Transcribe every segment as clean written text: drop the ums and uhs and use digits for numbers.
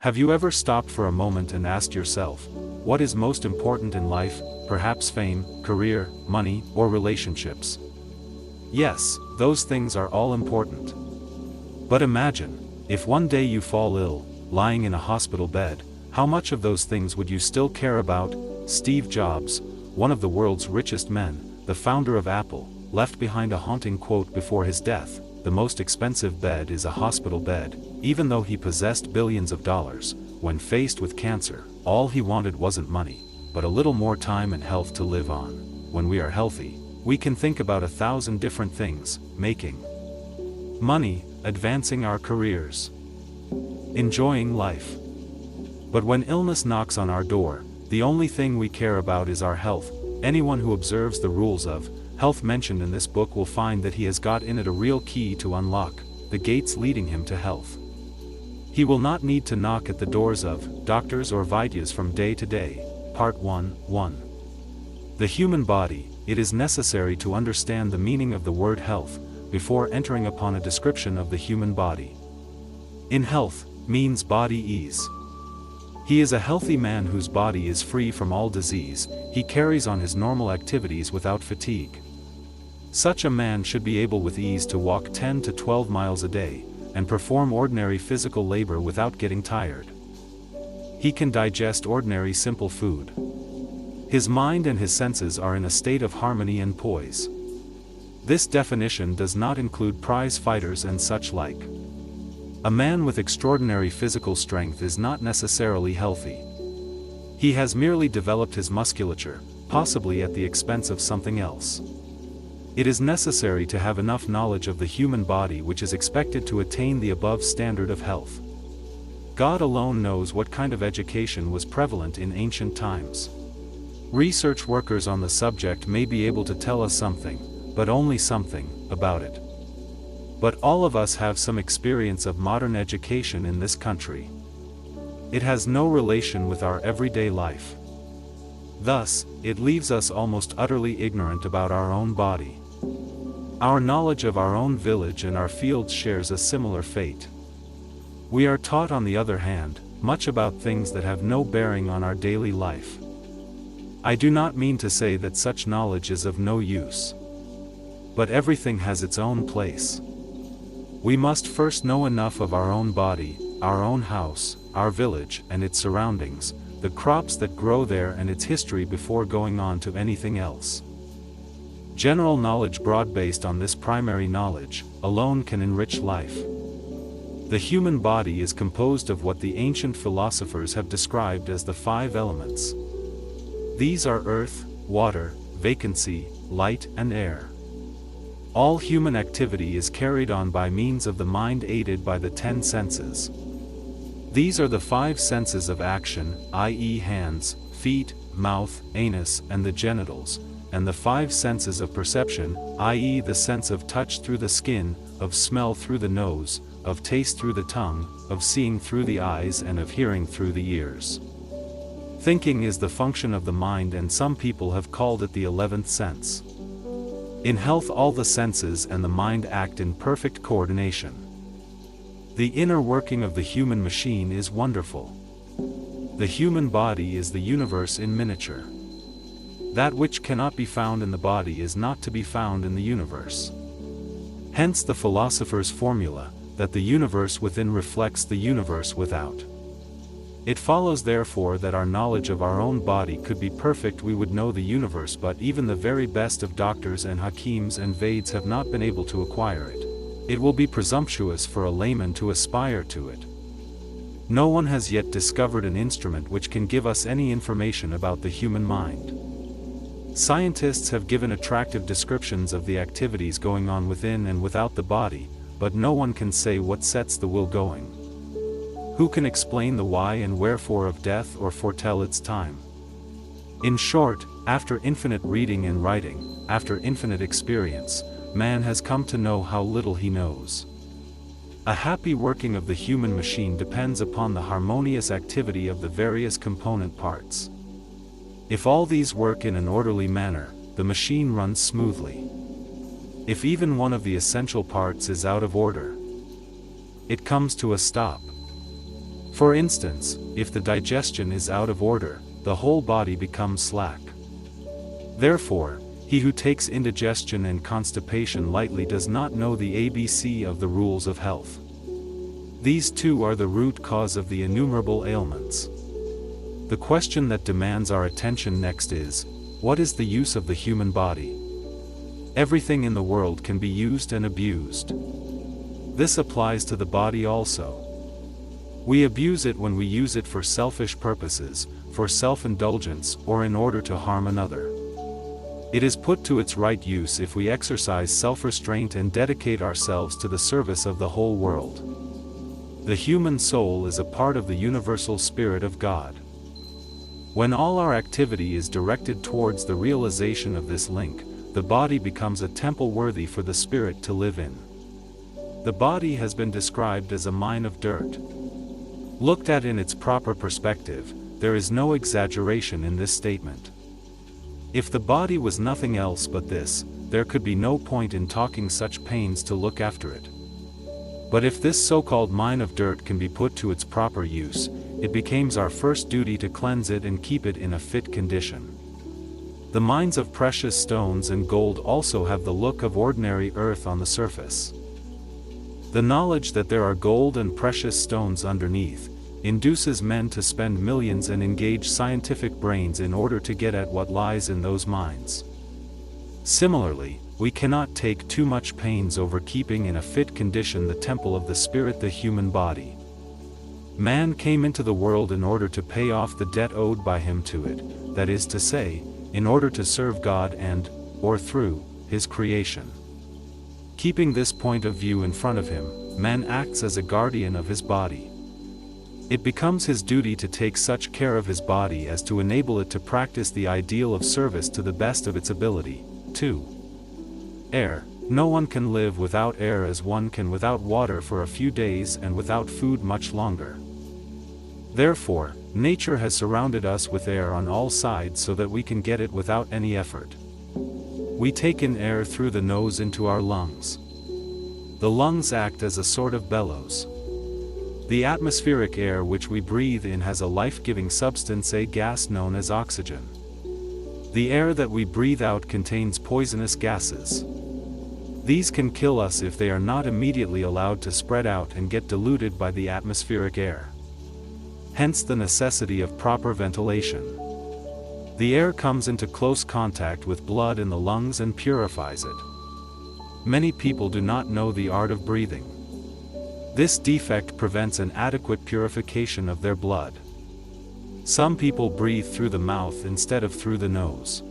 Have you ever stopped for a moment and asked yourself, what is most important in life, perhaps fame, career, money, or relationships? Yes, those things are all important. But imagine, if one day you fall ill, lying in a hospital bed, how much of those things would you still care about? Steve Jobs, one of the world's richest men, the founder of Apple, left behind a haunting quote before his death: "The most expensive bed is a hospital bed." Even though he possessed billions of dollars, when faced with cancer, all he wanted wasn't money, but a little more time and health to live on. When we are healthy, we can think about 1,000 different things: making money, advancing our careers, enjoying life. But when illness knocks on our door, the only thing we care about is our health. Anyone who observes the rules of health mentioned in this book will find that he has got in it a real key to unlock the gates leading him to health. He will not need to knock at the doors of doctors or Vaidyas from day to day. Part 1. The human body. It is necessary to understand the meaning of the word health before entering upon a description of the human body. In health means body ease. He is a healthy man whose body is free from all disease. He carries on his normal activities without fatigue. Such a man should be able with ease to walk 10 to 12 miles a day, and perform ordinary physical labor without getting tired. He can digest ordinary simple food. His mind and his senses are in a state of harmony and poise. This definition does not include prize fighters and such like. A man with extraordinary physical strength is not necessarily healthy. He has merely developed his musculature, possibly at the expense of something else. It is necessary to have enough knowledge of the human body which is expected to attain the above standard of health. God alone knows what kind of education was prevalent in ancient times. Research workers on the subject may be able to tell us something, but only something, about it. But all of us have some experience of modern education in this country. It has no relation with our everyday life. Thus, it leaves us almost utterly ignorant about our own body. Our knowledge of our own village and our fields shares a similar fate. We are taught, on the other hand, much about things that have no bearing on our daily life. I do not mean to say that such knowledge is of no use. But everything has its own place. We must first know enough of our own body, our own house, our village and its surroundings, the crops that grow there and its history before going on to anything else. General knowledge broad-based on this primary knowledge alone can enrich life. The human body is composed of what the ancient philosophers have described as the 5 elements. These are earth, water, vacancy, light and air. All human activity is carried on by means of the mind aided by the 10 senses. These are the 5 senses of action, i.e. hands, feet, mouth, anus and the genitals, and the 5 senses of perception, i.e. the sense of touch through the skin, of smell through the nose, of taste through the tongue, of seeing through the eyes and of hearing through the ears. Thinking is the function of the mind, and some people have called it the 11th sense. In health all the senses and the mind act in perfect coordination. The inner working of the human machine is wonderful. The human body is the universe in miniature. That which cannot be found in the body is not to be found in the universe. Hence the philosopher's formula, that the universe within reflects the universe without. It follows therefore that our knowledge of our own body could be perfect, we would know the universe, but even the very best of doctors and hakims and vaids have not been able to acquire it. It will be presumptuous for a layman to aspire to it. No one has yet discovered an instrument which can give us any information about the human mind. Scientists have given attractive descriptions of the activities going on within and without the body, but no one can say what sets the will going. Who can explain the why and wherefore of death or foretell its time? In short, after infinite reading and writing, after infinite experience, man has come to know how little he knows. A happy working of the human machine depends upon the harmonious activity of the various component parts. If all these work in an orderly manner, the machine runs smoothly. If even one of the essential parts is out of order, it comes to a stop. For instance, if the digestion is out of order, the whole body becomes slack. Therefore, he who takes indigestion and constipation lightly does not know the ABC of the rules of health. These two are the root cause of the innumerable ailments. The question that demands our attention next is, what is the use of the human body? Everything in the world can be used and abused. This applies to the body also. We abuse it when we use it for selfish purposes, for self-indulgence, or in order to harm another. It is put to its right use if we exercise self-restraint and dedicate ourselves to the service of the whole world. The human soul is a part of the universal spirit of God. When all our activity is directed towards the realization of this link, the body becomes a temple worthy for the spirit to live in. The body has been described as a mine of dirt. Looked at in its proper perspective, there is no exaggeration in this statement. If the body was nothing else but this, there could be no point in taking such pains to look after it. But if this so-called mine of dirt can be put to its proper use, it becomes our first duty to cleanse it and keep it in a fit condition. The mines of precious stones and gold also have the look of ordinary earth on the surface. The knowledge that there are gold and precious stones underneath induces men to spend millions and engage scientific brains in order to get at what lies in those mines. Similarly, we cannot take too much pains over keeping in a fit condition the temple of the spirit, the human body. Man came into the world in order to pay off the debt owed by him to it, that is to say, in order to serve God and, or through, his creation. Keeping this point of view in front of him, man acts as a guardian of his body. It becomes his duty to take such care of his body as to enable it to practice the ideal of service to the best of its ability. 2. Air. No one can live without air as one can without water for a few days and without food much longer. Therefore, nature has surrounded us with air on all sides so that we can get it without any effort. We take in air through the nose into our lungs. The lungs act as a sort of bellows. The atmospheric air which we breathe in has a life-giving substance, a gas known as oxygen. The air that we breathe out contains poisonous gases. These can kill us if they are not immediately allowed to spread out and get diluted by the atmospheric air. Hence the necessity of proper ventilation. The air comes into close contact with blood in the lungs and purifies it. Many people do not know the art of breathing. This defect prevents an adequate purification of their blood. Some people breathe through the mouth instead of through the nose.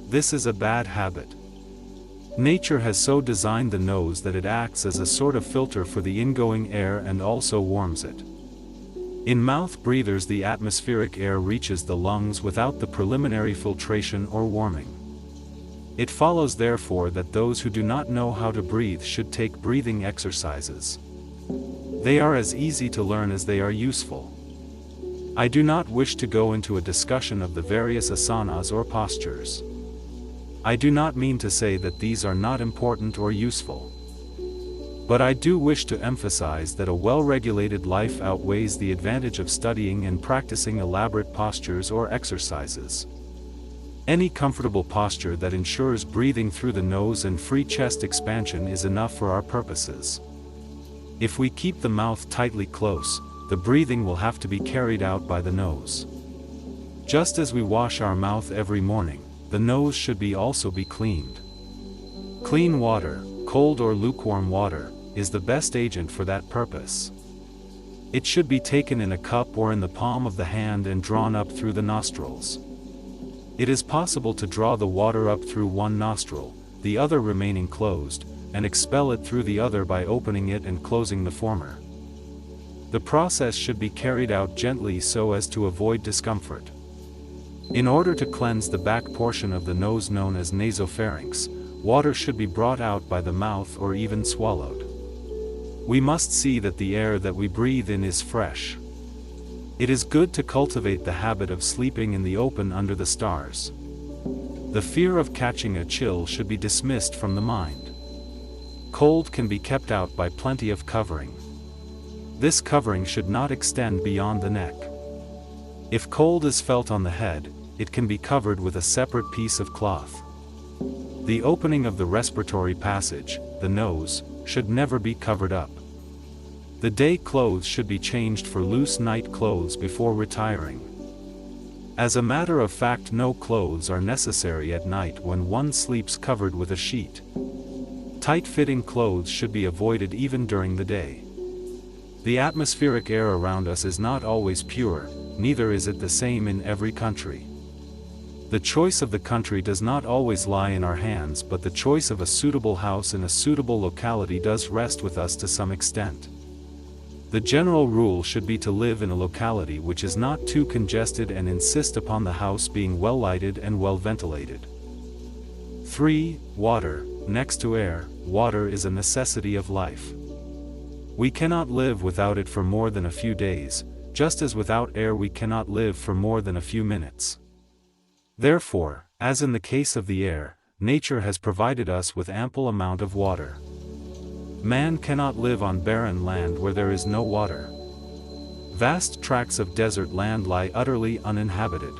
This is a bad habit. Nature has so designed the nose that it acts as a sort of filter for the ingoing air and also warms it. In mouth breathers, the atmospheric air reaches the lungs without the preliminary filtration or warming. It follows therefore that those who do not know how to breathe should take breathing exercises. They are as easy to learn as they are useful. I do not wish to go into a discussion of the various asanas or postures. I do not mean to say that these are not important or useful. But I do wish to emphasize that a well-regulated life outweighs the advantage of studying and practicing elaborate postures or exercises. Any comfortable posture that ensures breathing through the nose and free chest expansion is enough for our purposes. If we keep the mouth tightly close, the breathing will have to be carried out by the nose. Just as we wash our mouth every morning, the nose should also be cleaned. Clean water, cold or lukewarm water, is the best agent for that purpose. It should be taken in a cup or in the palm of the hand and drawn up through the nostrils. It is possible to draw the water up through one nostril, the other remaining closed, and expel it through the other by opening it and closing the former. The process should be carried out gently so as to avoid discomfort. In order to cleanse the back portion of the nose known as nasopharynx, water should be brought out by the mouth or even swallowed. We must see that the air that we breathe in is fresh. It is good to cultivate the habit of sleeping in the open under the stars. The fear of catching a chill should be dismissed from the mind. Cold can be kept out by plenty of covering. This covering should not extend beyond the neck. If cold is felt on the head, it can be covered with a separate piece of cloth. The opening of the respiratory passage, the nose, should never be covered up. The day clothes should be changed for loose night clothes before retiring. As a matter of fact, no clothes are necessary at night when one sleeps covered with a sheet. Tight-fitting clothes should be avoided even during the day. The atmospheric air around us is not always pure, neither is it the same in every country. The choice of the country does not always lie in our hands, but the choice of a suitable house in a suitable locality does rest with us to some extent. The general rule should be to live in a locality which is not too congested and insist upon the house being well lighted and well ventilated. 3. Water. Next to air, water is a necessity of life. We cannot live without it for more than a few days, just as without air we cannot live for more than a few minutes. Therefore, as in the case of the air, nature has provided us with ample amount of water. Man cannot live on barren land where there is no water. Vast tracts of desert land lie utterly uninhabited.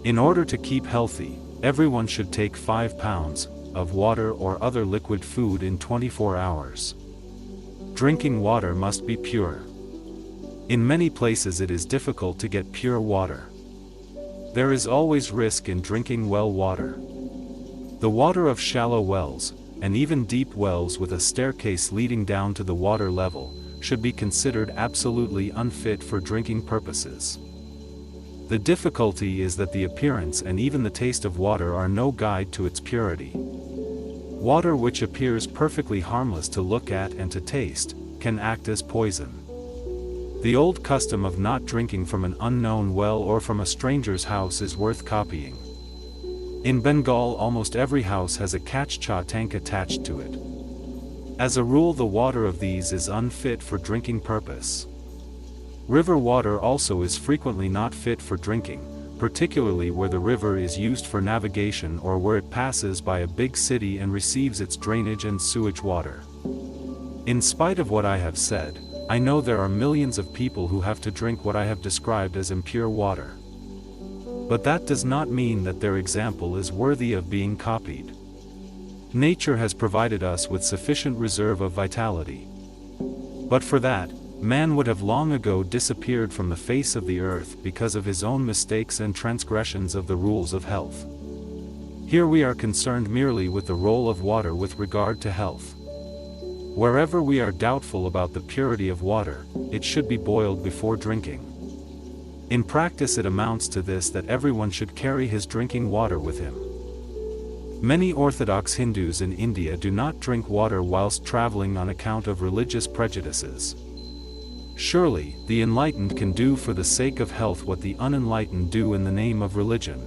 In order to keep healthy, everyone should take 5 pounds of water or other liquid food in 24 hours. Drinking water must be pure. In many places it is difficult to get pure water. There is always risk in drinking well water. The water of shallow wells, and even deep wells with a staircase leading down to the water level, should be considered absolutely unfit for drinking purposes. The difficulty is that the appearance and even the taste of water are no guide to its purity. Water which appears perfectly harmless to look at and to taste, can act as poison. The old custom of not drinking from an unknown well or from a stranger's house is worth copying. In Bengal almost every house has a kachcha tank attached to it. As a rule the water of these is unfit for drinking purpose. River water also is frequently not fit for drinking, particularly where the river is used for navigation or where it passes by a big city and receives its drainage and sewage water. In spite of what I have said, I know there are millions of people who have to drink what I have described as impure water. But that does not mean that their example is worthy of being copied. Nature has provided us with sufficient reserve of vitality. But for that, man would have long ago disappeared from the face of the earth because of his own mistakes and transgressions of the rules of health. Here we are concerned merely with the role of water with regard to health. Wherever we are doubtful about the purity of water, it should be boiled before drinking. In practice it amounts to this, that everyone should carry his drinking water with him. Many Orthodox Hindus in India do not drink water whilst traveling on account of religious prejudices. Surely, the enlightened can do for the sake of health what the unenlightened do in the name of religion.